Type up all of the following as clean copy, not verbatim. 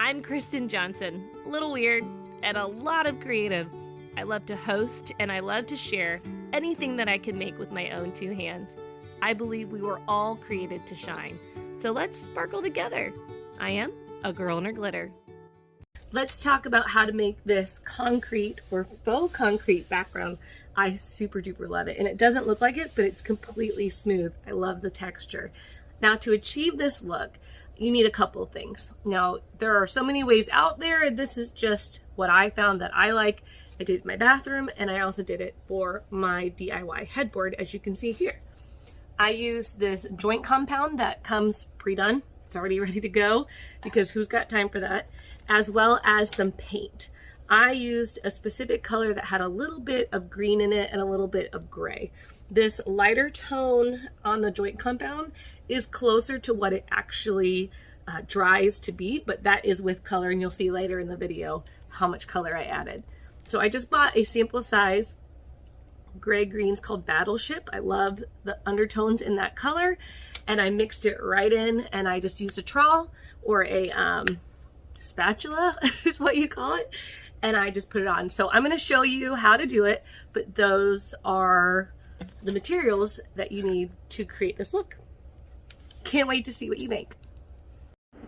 I'm Kristen Johnson, a little weird and a lot of creative. I love to host and I love to share anything that I can make with my own two hands. I believe we were all created to shine, so let's sparkle together. I am a girl in her glitter. Let's talk about how to make this concrete or faux concrete background. I super duper love it, and it doesn't look like it, but it's completely smooth. I love the texture. Now, to achieve this look, you need a couple of things. Now, there are so many ways out there. This is just what I found that I like. I did it in my bathroom, and I also did it for my DIY headboard, as you can see here. I use this joint compound that comes pre-done. It's already ready to go, because who's got time for that? As well as some paint. I used a specific color that had a little bit of green in it and a little bit of gray. This lighter tone on the joint compound is closer to what it actually dries to be, but that is with color, and you'll see later in the video how much color I added. So I just bought a sample size gray greens called Battleship. I love the undertones in that color, and I mixed it right in, and I just used a trowel or a spatula is what you call it, and I just put it on. So I'm going to show you how to do it, but those are the materials that you need to create this look. Can't wait to see what you make.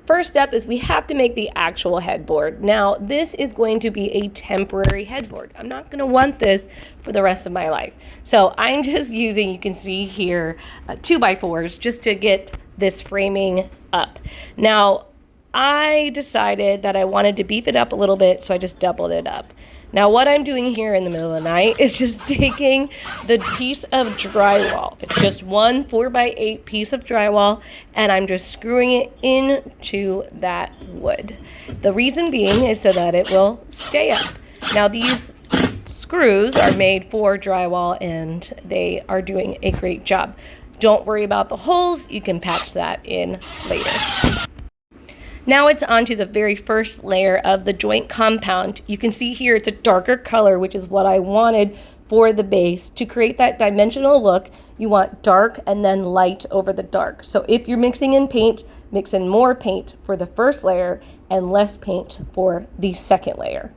First step is we have to make the actual headboard. Now, this is going to be a temporary headboard. I'm not going to want this for the rest of my life. So I'm just using, you can see here, 2x4s just to get this framing up. Now, I decided that I wanted to beef it up a little bit, so I just doubled it up. Now, what I'm doing here in the middle of the night is just taking the piece of drywall. It's just one 4x8 piece of drywall, and I'm just screwing it into that wood. The reason being is so that it will stay up. Now, these screws are made for drywall, and they are doing a great job. Don't worry about the holes. You can patch that in later. Now it's on to the very first layer of the joint compound. You can see here it's a darker color, which is what I wanted for the base. To create that dimensional look, you want dark and then light over the dark. So if you're mixing in paint, mix in more paint for the first layer and less paint for the second layer.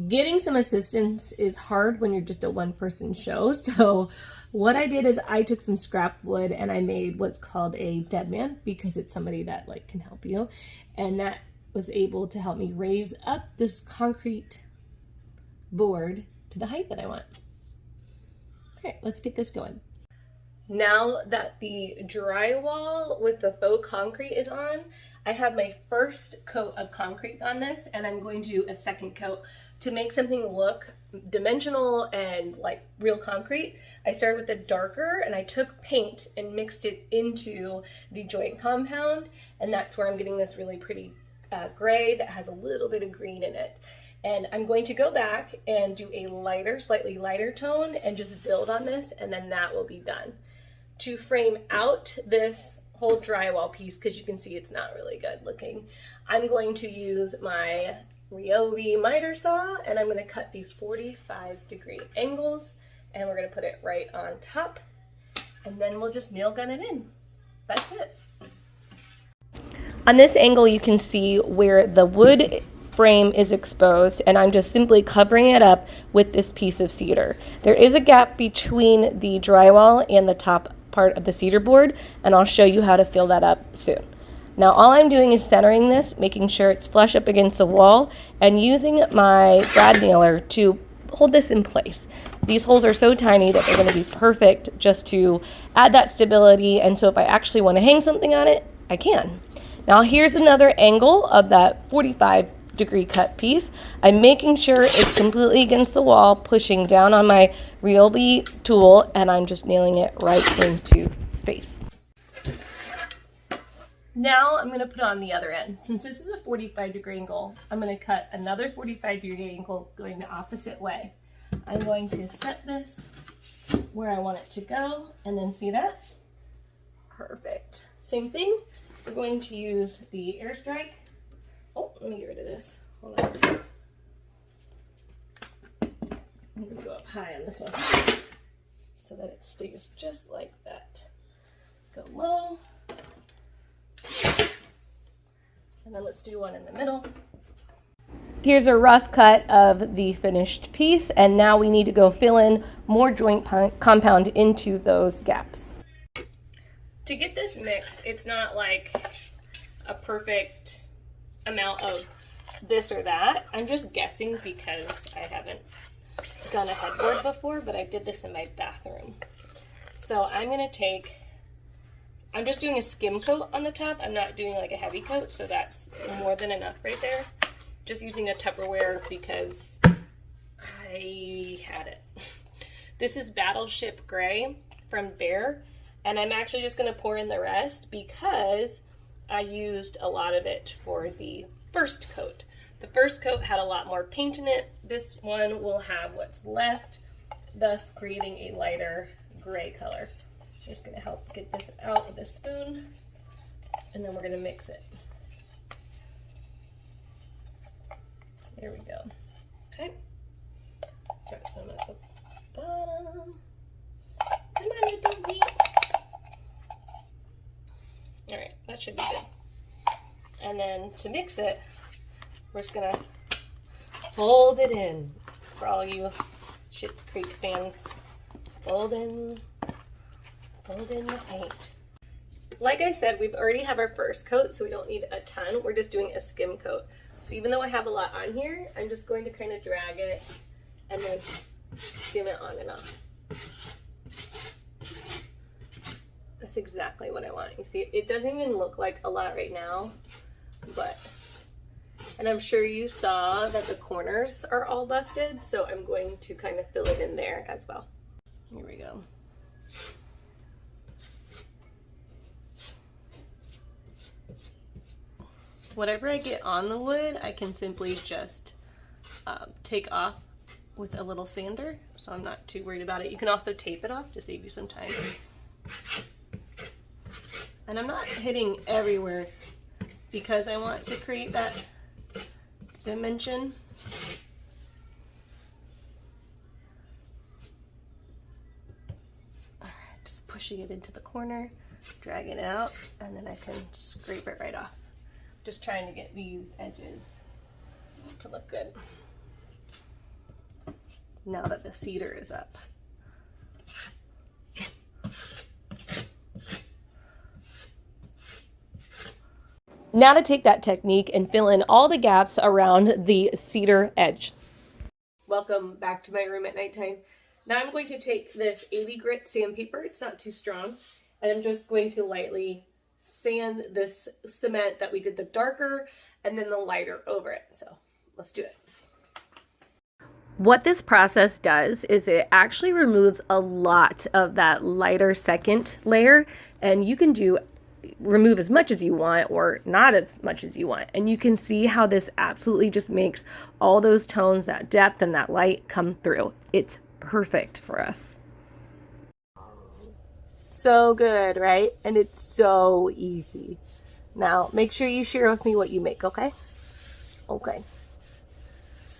Getting some assistance is hard when you're just a one-person show, so what I did is I took some scrap wood and I made what's called a dead man, because it's somebody that can help you, and that was able to help me raise up this concrete board to the height that I want. All right, let's get this going. Now that the drywall with the faux concrete is on, I have my first coat of concrete on this, and I'm going to do a second coat to make something look dimensional and like real concrete. I started with the darker, and I took paint and mixed it into the joint compound, and that's where I'm getting this really pretty gray that has a little bit of green in it. And I'm going to go back and do a lighter, slightly lighter tone and just build on this, and then that will be done. To frame out this whole drywall piece, because you can see it's not really good looking, I'm going to use my Ryobi miter saw, and I'm going to cut these 45-degree angles, and we're going to put it right on top, and then we'll just nail gun it in. That's it. On this angle, you can see where the wood frame is exposed, and I'm just simply covering it up with this piece of cedar. There is a gap between the drywall and the top part of the cedar board, and I'll show you how to fill that up soon. Now all I'm doing is centering this, making sure it's flush up against the wall, and using my brad nailer to hold this in place. These holes are so tiny that they're going to be perfect just to add that stability, and so if I actually want to hang something on it, I can. Now here's another angle of that 45-degree cut piece. I'm making sure it's completely against the wall, pushing down on my Ryobi tool, and I'm just nailing it right into space. Now I'm going to put on the other end. Since this is a 45-degree angle, I'm going to cut another 45-degree angle going the opposite way. I'm going to set this where I want it to go, and then see that? Perfect. Same thing. We're going to use the airstrike. Oh, let me get rid of this. Hold on. I'm going to go up high on this one so that it stays just like that. Go low. And then let's do one in the middle. Here's a rough cut of the finished piece, and now we need to go fill in more joint compound into those gaps. To get this mix, it's not like a perfect amount of this or that. I'm just guessing because I haven't done a headboard before, but I did this in my bathroom. So I'm just doing a skim coat on the top. I'm not doing like a heavy coat, so that's more than enough right there. Just using a Tupperware because I had it. This is Battleship Gray from Bear, and I'm actually just gonna pour in the rest because I used a lot of it for the first coat. The first coat had a lot more paint in it. This one will have what's left, thus creating a lighter gray color. I'm just gonna help get this out with a spoon, and then we're gonna mix it. There we go. Okay. Got some at the bottom. Come on, little wheat. All right, that should be good. And then to mix it, we're just gonna fold it in. For all you Schitt's Creek fans, fold in the paint. Like I said, we've already have our first coat, so we don't need a ton. We're just doing a skim coat. So even though I have a lot on here, I'm just going to kind of drag it and then skim it on and off. That's exactly what I want. You see, it doesn't even look like a lot right now, and I'm sure you saw that the corners are all busted, so I'm going to kind of fill it in there as well. Here we go. Whatever I get on the wood, I can simply just take off with a little sander, so I'm not too worried about it. You can also tape it off to save you some time. And I'm not hitting everywhere because I want to create that dimension. All right, just pushing it into the corner, dragging it out, and then I can scrape it right off. Just trying to get these edges to look good now that the cedar is up. Now to take that technique and fill in all the gaps around the cedar edge. Welcome back to my room at nighttime. Now I'm going to take this 80 grit sandpaper, it's not too strong, and I'm just going to lightly sand this cement that we did the darker and then the lighter over it. So let's do it. What this process does is it actually removes a lot of that lighter second layer, and you can remove as much as you want or not as much as you want. And you can see how this absolutely just makes all those tones, that depth and that light come through. It's perfect for us. So good, right? And it's so easy. Now, make sure you share with me what you make, okay? Okay.